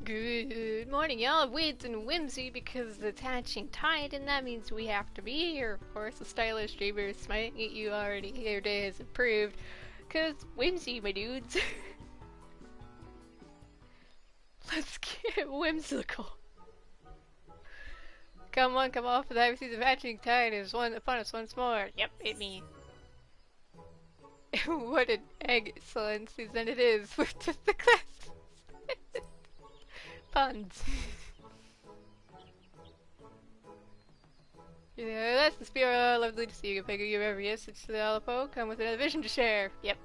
Good morning, y'all. Wids and whimsy because it's Hatchingtide, and that means we have to be here. Of course, the stylish dreamer smiting at you already here day has improved. Cause whimsy, my dudes. Let's get whimsical. Come on, come off the hype season of Hatchingtide is upon us once more. Yep, hit me. What an excellent season it is with just the class. Puns. Yeah, that's the spirit. Lovely to see you. Figure you ever yes, it's the Alapo. Come with another vision to share. Yep.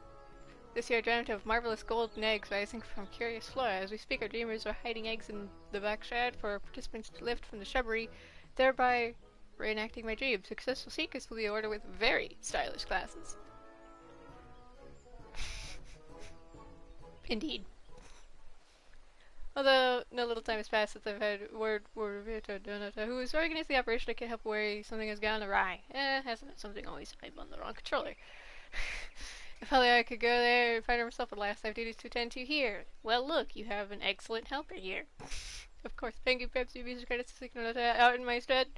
This year, dreamt of marvelous golden eggs rising from curious flora. As we speak, our dreamers are hiding eggs in the backshed for participants to lift from the shrubbery, thereby reenacting my dream. Successful seekers will be ordered with very stylish classes. Indeed. Although no little time has passed since I've had word of it, who is organizing the operation, I can't help worry something has gone awry. Hasn't it? Something always I'm on the wrong controller. If only I could go there and find her myself at last. I have duties to attend to here. Well, look, you have an excellent helper here. Of course, thank you, Pepsi, music credits to signal out in my stead.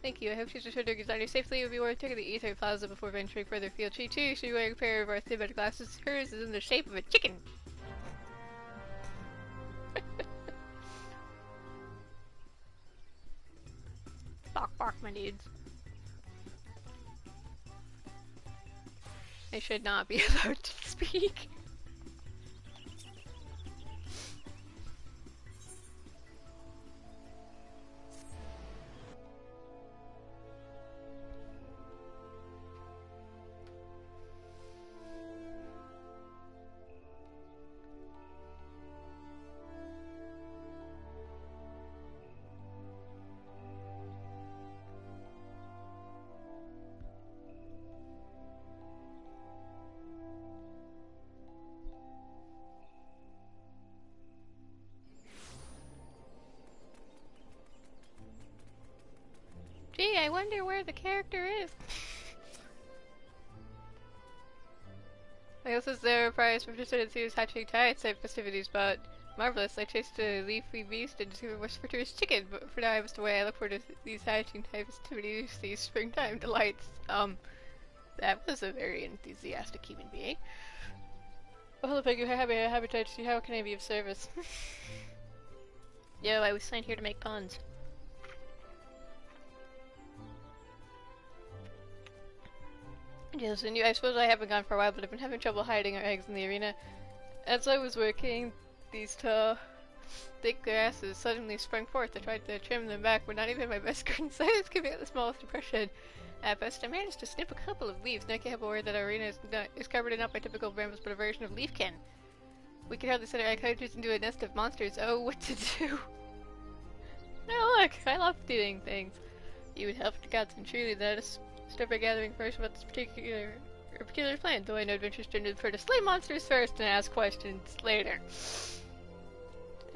Thank you. I hope she's returned to designer safely. It would be worth taking the Ether Plaza before venturing further afield. She too should be wearing a pair of our thin glasses. Hers is in the shape of a chicken. Bark, bark, my dudes. I should not be allowed to speak. Gee, I wonder where the character is. I guess it's their prize for participating in Hatchingtide type festivities, but marvelous. I chased a leafy beast and discovered what's for his chicken, but for now I must away. I look forward to these Hatchingtide festivities, these springtime delights. That was a very enthusiastic human being. Oh, hello, Peggy. Habitat to see how can I be of service? Yo, I was sent here to make puns. Yes, and I suppose I haven't gone for a while, but I've been having trouble hiding our eggs in the arena. As I was working, these tall, thick grasses suddenly sprung forth. I tried to trim them back, but not even my best garden science could make the smallest impression. At best, I managed to snip a couple of leaves. Now I can't help but worry that our arena is covered not by typical brambles, but a version of leafkin. We can hardly set our egg hunters into a nest of monsters. Oh, what to do? Now look, I love doing things. You would help the gods, and truly that is start by gathering first about this particular plan, though I know adventures tend to prefer to slay monsters first and ask questions later.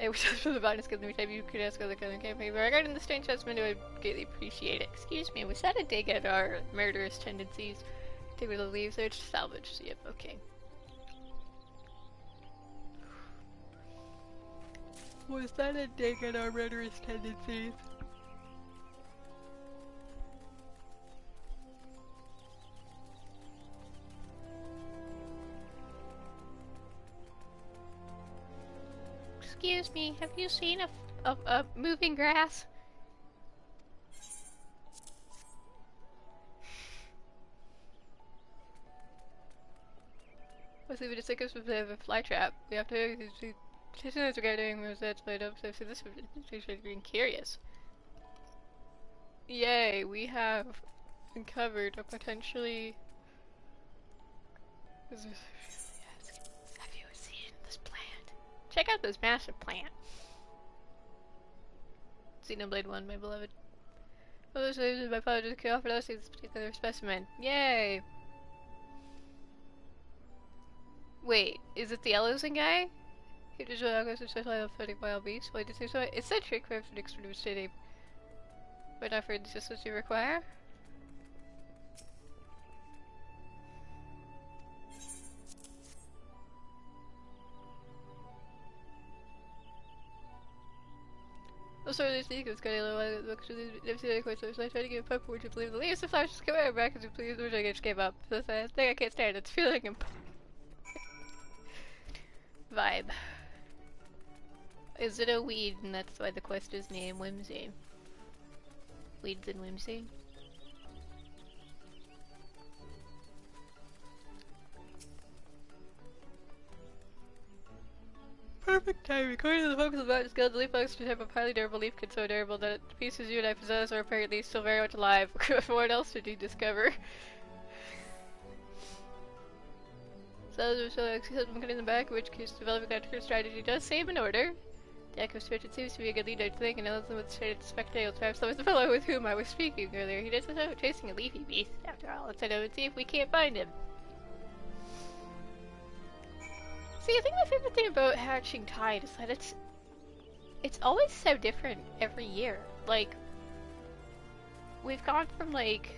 I wish I was from the bonus because every time you could ask other kind of campaign, but regarding the strange husband, I would greatly appreciate it. Excuse me, was that a dig at our murderous tendencies? Take me the leaves there to salvage. So, yep, okay. Was that a dig at our murderous tendencies? Excuse me, have you seen a moving grass? Let's see if it takes us with a fly trap. We have to see as soon as we're doing was that's laid up, so this would being curious. Yay, we have uncovered a potentially Have you seen this plant? Check out this massive plant. Xenoblade 1, my beloved. Oh, this is my father to offer us this particular specimen. Yay! Wait, is it the Ellison guy? He just August is special of 30 wild beasts. Wait, this is so it's a trick for an extreme city. But not for the assistance you require. The sort of sneak was kind of low. Looks to the never quite so I tried to give a pep to believe the leaves. The flowers just come out back as you please, which I just gave up. That's a thing I can't stand. It's feeling vibe. Is it a weed? And that's why the quest is named Whimsy. Weeds and Whimsy. Perfect time. According to the focus of the mountain scale, the leaf bugs should have a highly durable leaf kit, so durable that the pieces you and I possess are apparently still very much alive. What else did you discover? Cells are so excited in the back, which case developing that strategy does seem in order. The echo switch, it seems to be a good lead, I think, and Ellison with shaded spectacles. Perhaps that was the fellow with whom I was speaking earlier. He doesn't know chasing a leafy beast, after all. Let's head over and see if we can't find him. See, I think my favorite thing about Hatchingtide is that it's always so different every year. Like, we've gone from, like...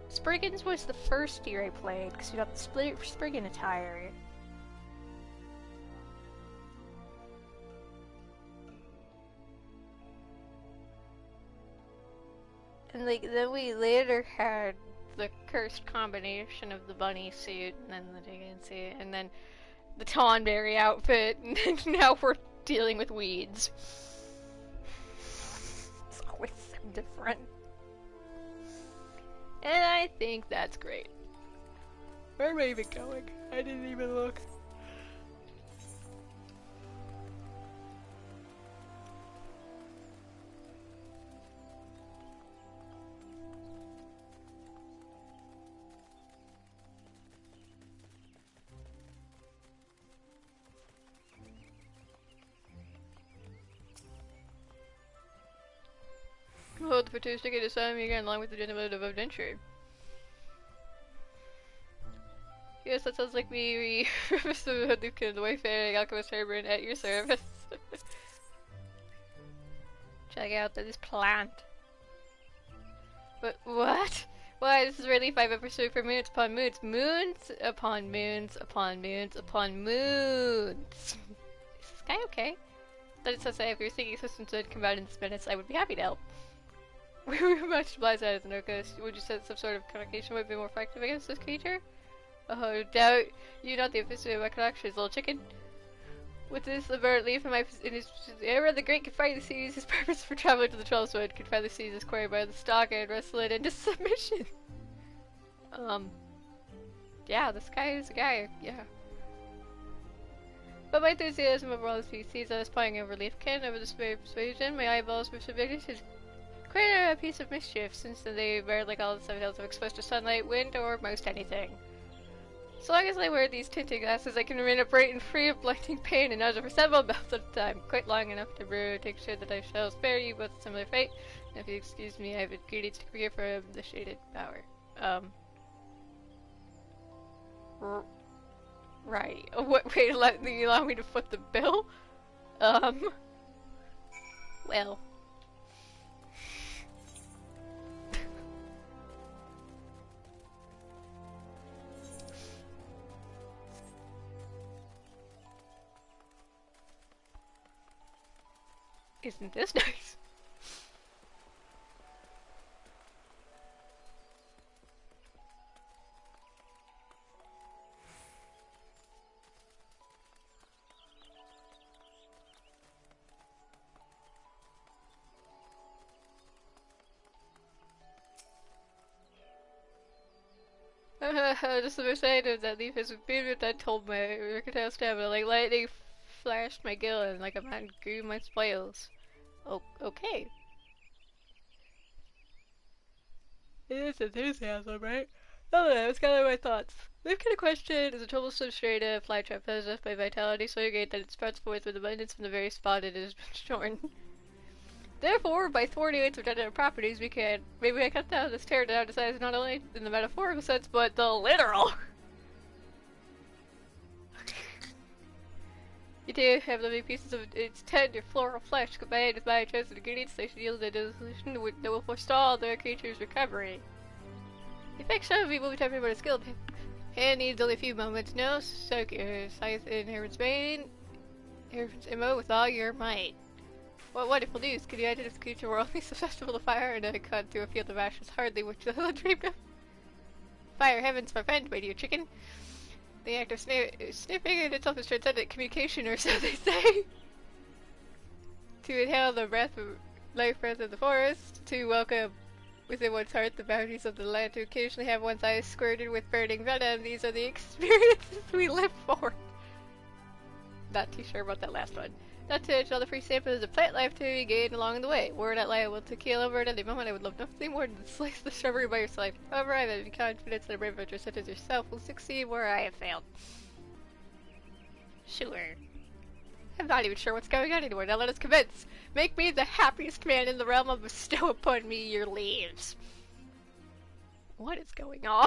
Spriggans was the first year I played, because we got the Spriggan attire. And, like, then we later had the cursed combination of the bunny suit, and then the chicken suit, and then the Tonberry outfit, and now we're dealing with weeds. It's always so different. And I think that's great. Where am I even going? I didn't even look. Hold for two sticky to some again along with the gentleman of adventure. Yes, that sounds like me, Mr. Hadouken, the wayfaring alchemist Herbert at your service. Check out this plant. But what? Why, this is relief I've ever pursued for moons upon moons. Moons upon moons upon moons upon moons. Is this guy okay? That it says if your thinking systems would come out in this minutes, I would be happy to help. We were much obliged as an Orcus. Would you say some sort of convocation would be more effective against this creature? Oh, doubt you not the official of my collection, little chicken. With this bird leaf in his era, the great could finally seize his purpose for traveling to the 12th wood, could finally seize his quarry by the stalk and wrestle it into submission. Yeah, this guy is a guy, yeah. But my enthusiasm over all the species, I was pawing over leaf kin over this persuasion, my eyeballs were subjected to quite a piece of mischief, since they wear like all the 7 hills of exposed to sunlight, wind, or most anything. So long as I wear these tinting glasses, I can remain upright and free of blinding pain and nausea for several bells at a time, quite long enough to brew. Take sure that I shall spare you both a similar fate. And if you excuse me, I have agreed to career for the shaded power. Right. What? Wait, allow me to foot the bill? Well. Isn't this nice? Just the side of that leaf is a bit that told my mercantile stamina, like lightning flashed my gill and like a man grew my spoils. Oh, okay. It is enthusiasm, right? Oh no, it's kind of my thoughts. Leaf kind of question is a troublesome straight of fly trap possessed by vitality so great that it sprouts forth with abundance from the very spot it has been shorn. Therefore, by thwarting its redundant properties, we can maybe I cut down this tear down to size not only in the metaphorical sense, but the literal. You do have living pieces of its tender floral flesh combined with my chosen ingredients. They should yield a dissolution that will forestall the creature's recovery. The effects of it will be talking about a skilled hand needs only a few moments. No, so size in Herod's Bane. Immo with all your might. What wonderful news! Can you imagine if the creature were only susceptible to fire and had cut through a field of ashes? Hardly what you dreamed of. Fire heavens, my friend, my dear chicken. The act of sniffing in itself is transcendent communication, or so they say. To inhale the life breath of the forest, to welcome within one's heart the bounties of the land, to occasionally have one's eyes squirted with burning venom. These are the experiences we live for. Not too sure about that last one. Not to mention all the free samples of plant life to be gained along the way. Were not liable to keel over at any moment, I would love nothing more than to slice the shrubbery by your side. However, I have every confidence that a brave adventurer such as yourself will succeed where I have failed. Sure. I'm not even sure what's going on anymore. Now let us commence. Make me the happiest man in the realm and bestow upon me your leaves. What is going on?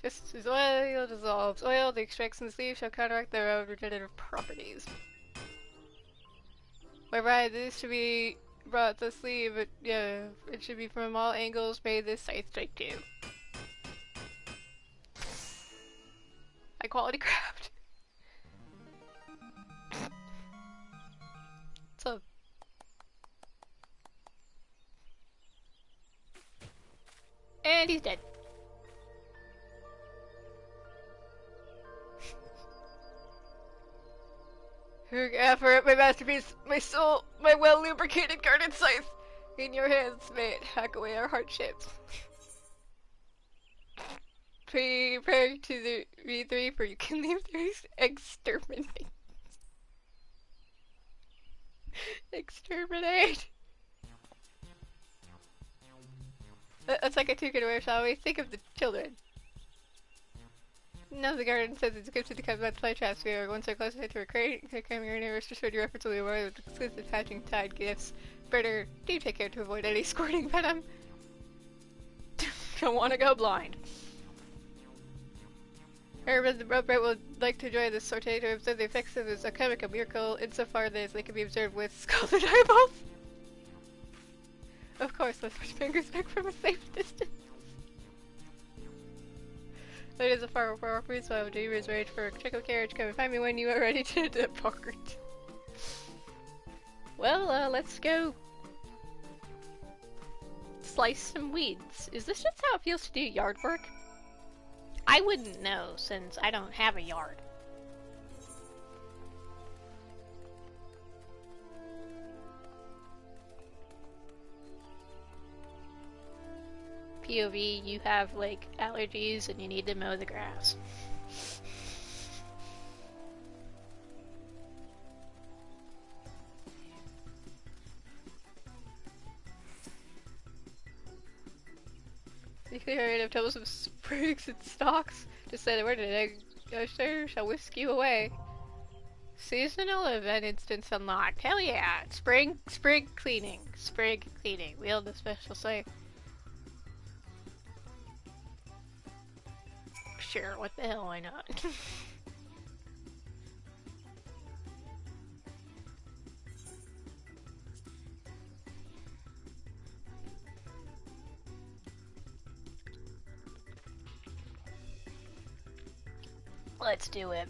Just as oil dissolves oil, the extracts in the sleeve shall counteract their own regenerative properties. Whereby this should be brought to the sleeve, but yeah, it should be from all angles made this scythe strike to. High quality craft. So. And he's dead. For my masterpiece, my soul, my well-lubricated garden scythe. In your hands, may it hack away our hardships. Pray to the V3 for you can leave their exterminate. Exterminate! Let's take a token away, shall we? Think of the children. No, the garden says it's good to become that play traps. We are one step closer to reclaiming our universe. Restored your efforts will be rewarded with exclusive Hatchingtide gifts. Better do take care to avoid any squirting venom. Don't want to go blind. However, the Brotherbright would like to enjoy this sortie to observe the effects of this alchemical miracle insofar as they can be observed with scalded eyeballs. Of course, let's push fingers back from a safe distance. It is a far appropriate, so I will dreamers rage for a trickle carriage. Come and find me when you are ready to depart. Well, let's go slice some weeds. Is this just how it feels to do yard work? I wouldn't know, since I don't have a yard. POV, you have, like, allergies and you need to mow the grass. You clear rid of tubs of sprigs and stalks. Just say the word and egg sure shall whisk you away. Seasonal event instance unlocked. Hell yeah! Sprig cleaning. Sprig cleaning. Wield the special save. Sure, what the hell, why not? Let's do it.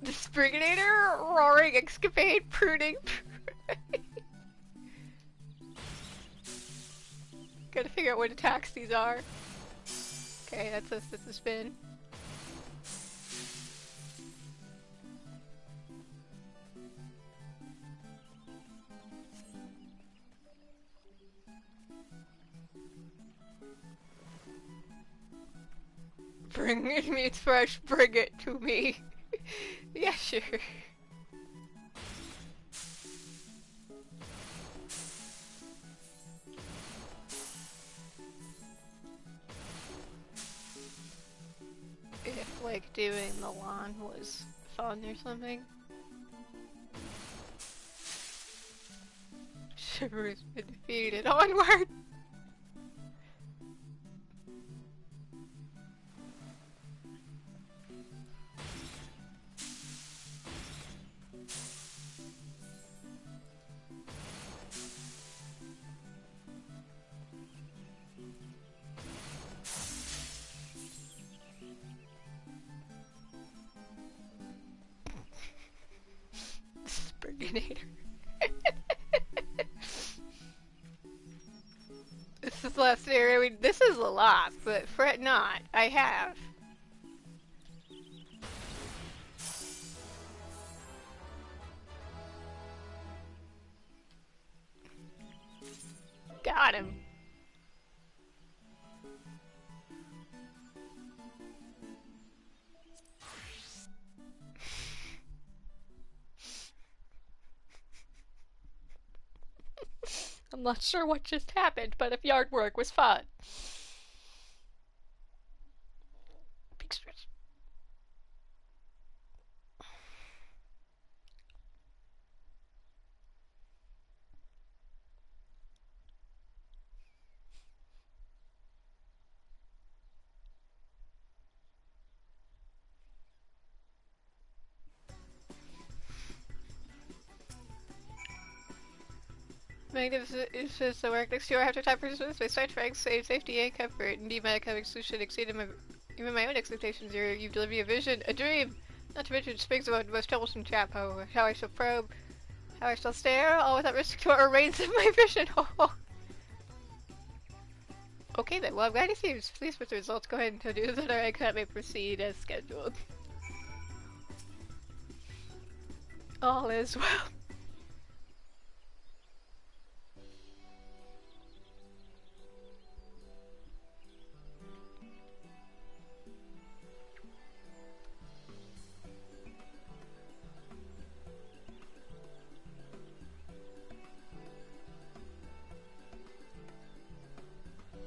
The Spriginator, roaring, excavate, pruning. Gotta figure out what attacks these are. Okay, that's a spin. Bring it meat fresh, bring it to me. Yeah, sure. If, like, doing the lawn was fun or something. Shiver has been defeated. Onward! coordinator. This is the last scenario. I mean, this is a lot, but fret not. I have. Got him. I'm not sure what just happened, but if yard work was fun. Big stretch. Magnificent is just the work next year. After time for this, my site ranks save safety and comfort. Indeed, my economic solution exceeded even my own expectations. You've delivered me a vision, a dream. Not to mention, it speaks about the most troublesome chap. How I shall probe, how I shall stare, all without risk to what remains of my vision. Okay then. Well, I'm glad you seem pleased with the results. Go ahead and do that, or I may proceed as scheduled. All is well.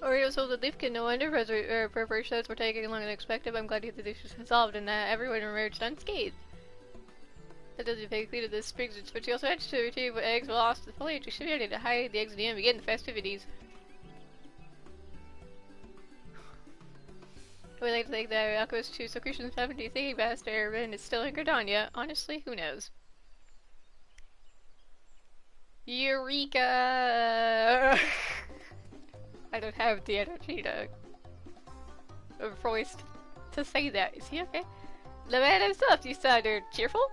Oreos hold the Leafkin, no wonder preparations were taking longer than expected, but I'm glad to get the dishes resolved and that everyone emerged unscathed. That doesn't make clear to the springs, but she also had to retrieve eggs lost to the foliage. She should be ready to hide the eggs in the end and begin the festivities. I would like to think that Alchemist 2 Secretion 70 thinking master and is still in Gardania. Honestly, who knows? Eureka! I don't have the energy to voice to say that. Is he okay? The man himself, you sounded cheerful?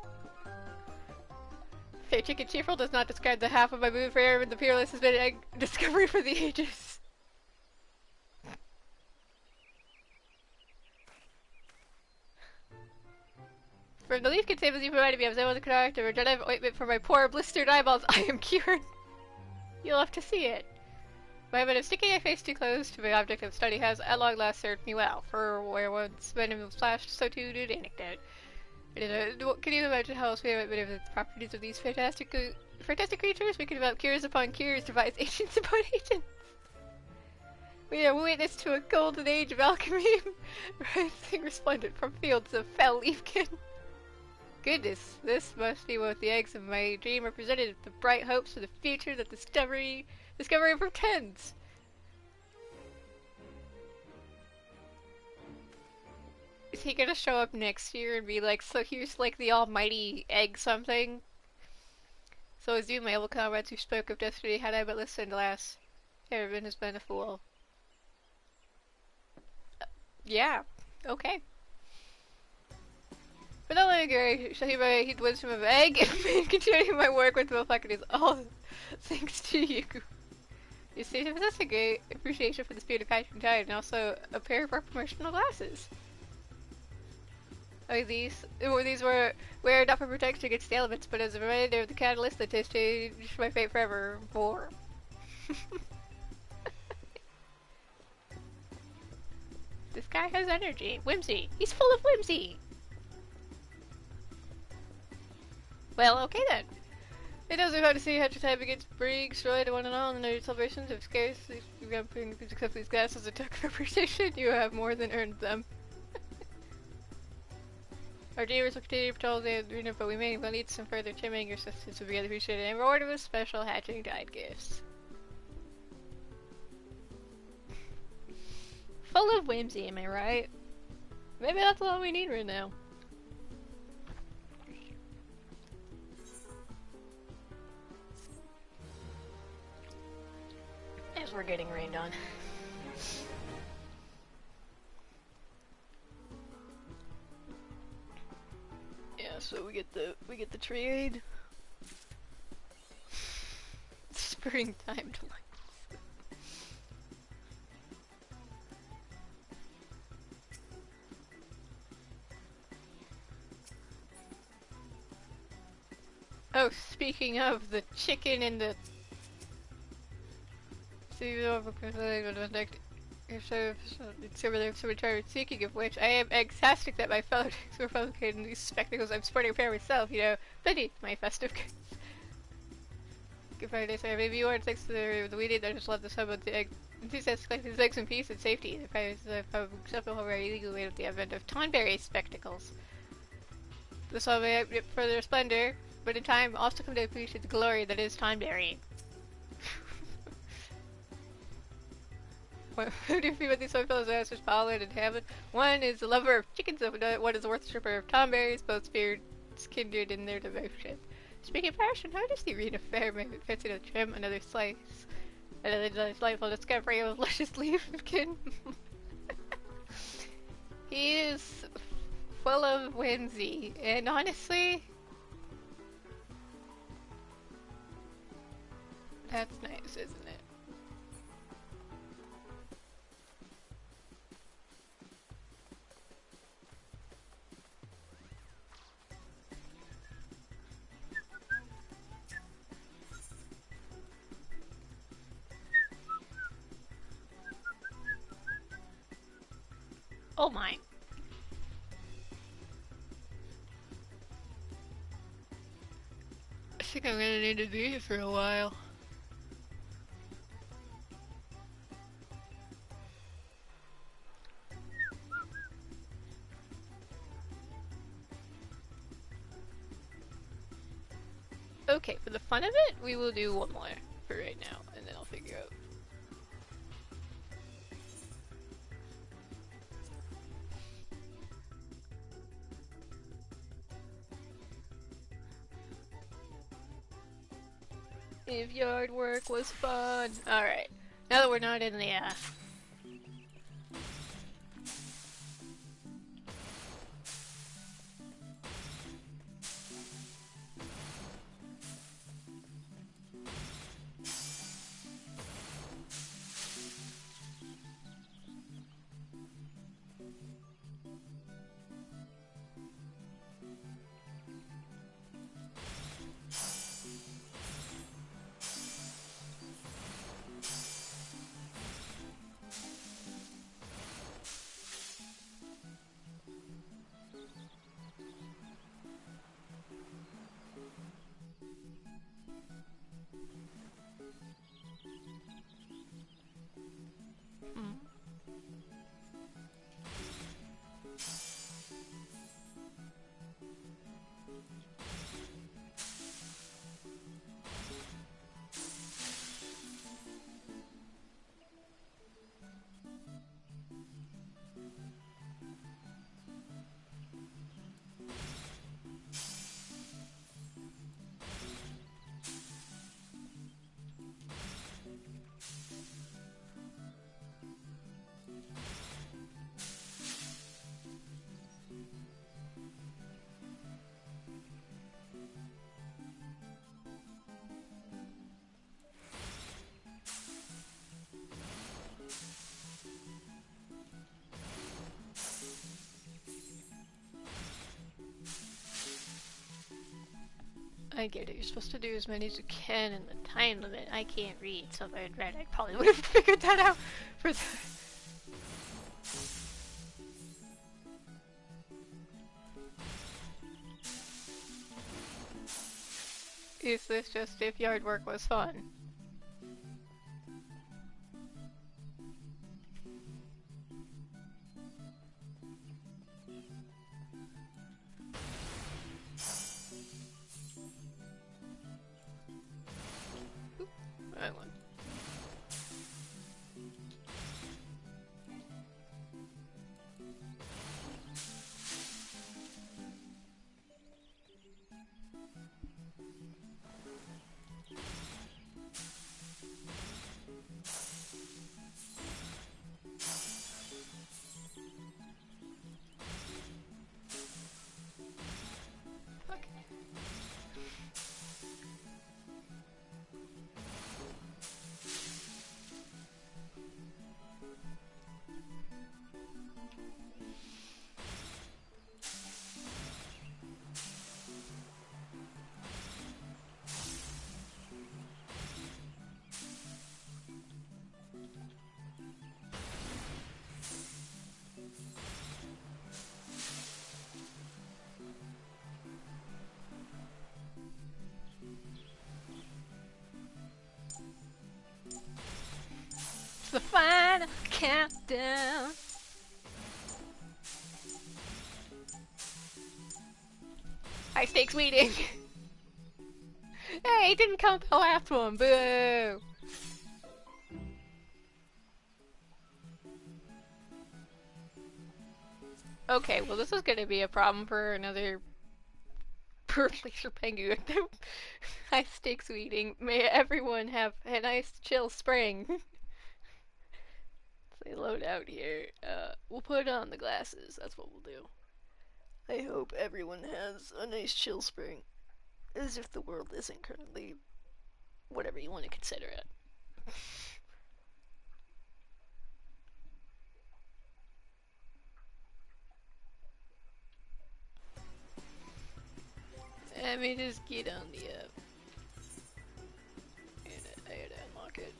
Fair chicken cheerful does not describe the half of my mood for air when the peerless has been a discovery for the ages. From the leaf containment you provided me, I was able to concoct a regenerative ointment for my poor blistered eyeballs. I am cured. You'll have to see it. My habit of sticking my face too close to my object of study has at long last served me well, for where once venom flashed, so too did anecdote. Can you imagine how else we have the properties of these fantastic creatures? We can develop cures upon cures, devise agents upon agents. We are witness to a golden age of alchemy, rising resplendent from fields of fell leafkin. Goodness, this must be what the eggs of my dream represented, the bright hopes for the future that discovery portends. Is he gonna show up next year and be like, so here's like the almighty egg something? So as you, my able comrades who spoke of destiny, had I but listened, alas, Erebin has been a fool. Yeah, okay. But not longer shall he heed the wisdom of egg and continuing my work with the faculties, all thanks to you. You see, that's a great appreciation for the spirit of Hatchingtide and also a pair of promotional glasses. Oh, these were not for protection against the elements, but as a reminder of the catalyst that has changed my fate forever. More. This guy has energy. Whimsy. He's full of whimsy. Well, okay then. It doesn't hard to see Hatchingtide begins to bring joy to one and all in their celebrations of scarce. If you got to accept these glasses as a token of appreciation, you have more than earned them. Our dreamers will continue to patrol the arena, but we may well need some further trimming. Your assistance will be appreciated and rewarded with special Hatchingtide gifts. Full of whimsy, am I right? Maybe that's all we need right now. As we're getting rained on. Yeah, so we get the trade. bring time to life. Oh, speaking of the chicken and the... Speaking of which, I am ecstatic that my fellow were replicating these spectacles I'm sporting a pair myself, you know, beneath my festive goods. Good Friday, sorry, maybe you aren't thanks to the weeding, I just love the sub of the egg. Enthusiasts collect these eggs in peace and safety. The fires have acceptable very illegally with the advent of Tonberry spectacles. This will be for their splendor, but in time also come to appreciate the glory that is Tonberry. Who do you feel about these two fellows answers, Pollard and Hammond? One is a lover of chickens, and one is a worshipper of Tonberries, both spirits kindred in their devotion. Speaking of passion, how does the arena fare? Maybe fancy to trim another slice. Another delightful discovery of luscious leafkin. He is full of whimsy, and honestly, that's nice, isn't it? Oh my. I think I'm gonna need to be here for a while. Okay, for the fun of it, we will do one more for right now, and then I'll figure out. If yard work was fun. Alright. Now that we're not in the, I get it. You're supposed to do as many as you can in the time limit. I can't read, so if I had read, I probably would have figured that out for the... Is this just if yard work was fun? Right one. Countdown. High stakes meeting. Hey, it didn't count the last one. Boo. Okay, well this is gonna be a problem for another laser penguin. High stakes meeting. May everyone have a nice chill spring. They load out here. We'll put on the glasses. That's what we'll do. I hope everyone has a nice chill spring. As if the world isn't currently whatever you want to consider it. Let me just get on the I had to unlock it.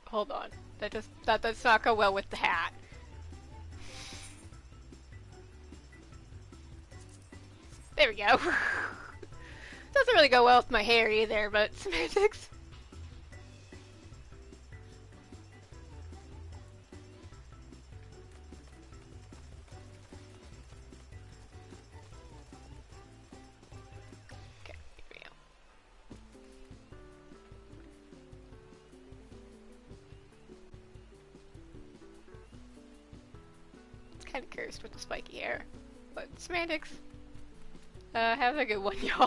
Hold on. That does not go well with the hat. There we go. Doesn't really go well with my hair either, but semantics. Okay, here we go. It's kind of cursed with the spiky hair, but semantics. Have a good one, y'all.